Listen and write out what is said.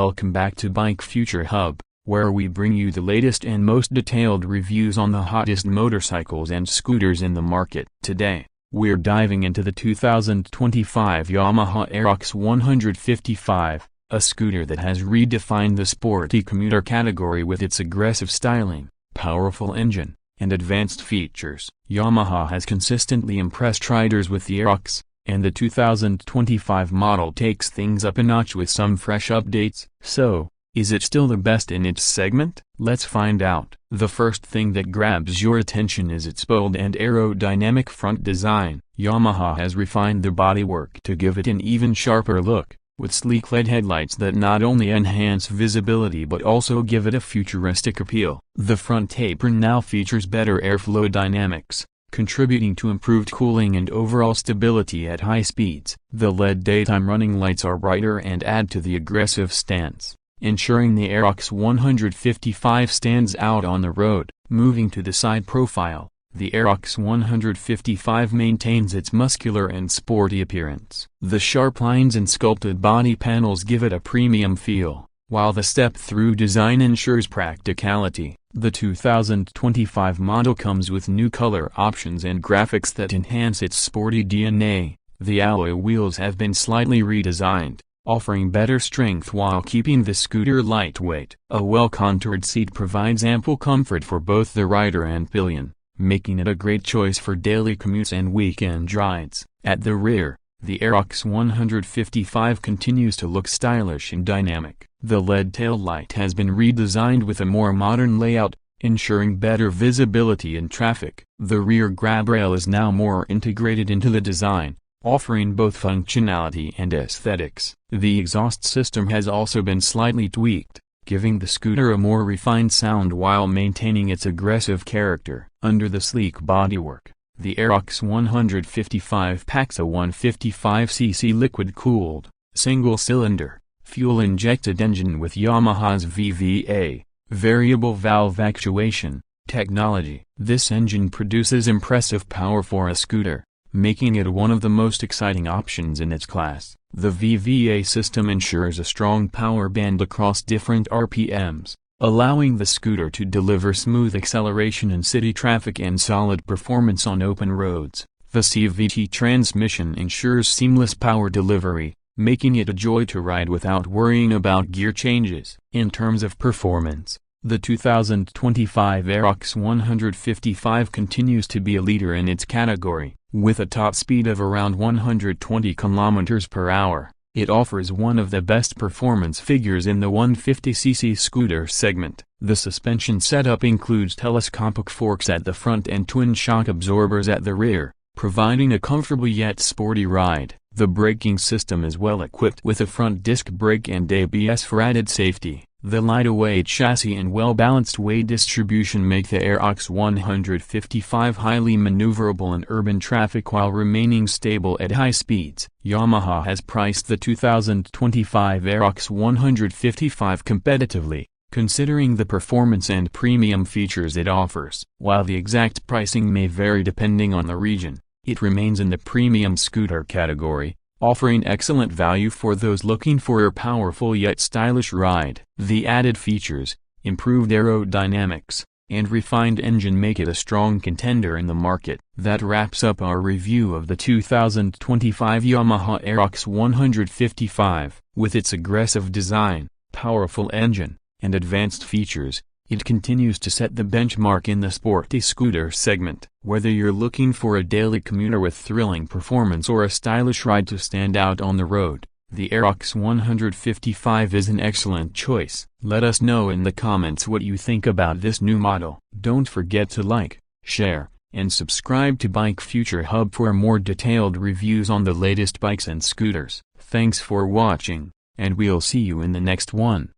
Welcome back to Bike Future Hub, where we bring you the latest and most detailed reviews on the hottest motorcycles and scooters in the market. Today, we're diving into the 2025 Yamaha Aerox 155, a scooter that has redefined the sporty commuter category with its aggressive styling, powerful engine, and advanced features. Yamaha has consistently impressed riders with the Aerox, and the 2025 model takes things up a notch with some fresh updates. So, is it still the best in its segment? Let's find out. The first thing that grabs your attention is its bold and aerodynamic front design. Yamaha has refined the bodywork to give it an even sharper look, with sleek LED headlights that not only enhance visibility but also give it a futuristic appeal. The front taper now features better airflow dynamics, contributing to improved cooling and overall stability at high speeds. The LED daytime running lights are brighter and add to the aggressive stance, ensuring the Aerox 155 stands out on the road. Moving to the side profile, the Aerox 155 maintains its muscular and sporty appearance. The sharp lines and sculpted body panels give it a premium feel, while the step-through design ensures practicality. The 2025 model comes with new color options and graphics that enhance its sporty DNA. The alloy wheels have been slightly redesigned, offering better strength while keeping the scooter lightweight. A well-contoured seat provides ample comfort for both the rider and pillion, making it a great choice for daily commutes and weekend rides. At the rear, the Aerox 155 continues to look stylish and dynamic. The LED taillight has been redesigned with a more modern layout, ensuring better visibility in traffic. The rear grab rail is now more integrated into the design, offering both functionality and aesthetics. The exhaust system has also been slightly tweaked, giving the scooter a more refined sound while maintaining its aggressive character. Under the sleek bodywork, the Aerox 155 packs a 155cc liquid-cooled, single-cylinder, fuel-injected engine with Yamaha's VVA, variable valve actuation, technology. This engine produces impressive power for a scooter, making it one of the most exciting options in its class. The VVA system ensures a strong power band across different RPMs, allowing the scooter to deliver smooth acceleration in city traffic and solid performance on open roads. The CVT transmission ensures seamless power delivery, making it a joy to ride without worrying about gear changes. In terms of performance, the 2025 Aerox 155 continues to be a leader in its category. With a top speed of around 120 km per hour, it offers one of the best performance figures in the 150cc scooter segment. The suspension setup includes telescopic forks at the front and twin shock absorbers at the rear, providing a comfortable yet sporty ride. The braking system is well equipped with a front disc brake and ABS for added safety. The light-weight chassis and well-balanced weight distribution make the Aerox 155 highly maneuverable in urban traffic while remaining stable at high speeds. Yamaha has priced the 2025 Aerox 155 competitively, considering the performance and premium features it offers. While the exact pricing may vary depending on the region, it remains in the premium scooter category, offering excellent value for those looking for a powerful yet stylish ride. The added features, improved aerodynamics, and refined engine make it a strong contender in the market. That wraps up our review of the 2025 Yamaha Aerox 155. With its aggressive design, powerful engine, and advanced features, it continues to set the benchmark in the sporty scooter segment. Whether you're looking for a daily commuter with thrilling performance or a stylish ride to stand out on the road, the Aerox 155 is an excellent choice. Let us know in the comments what you think about this new model. Don't forget to like, share, and subscribe to Bike Future Hub for more detailed reviews on the latest bikes and scooters. Thanks for watching, and we'll see you in the next one.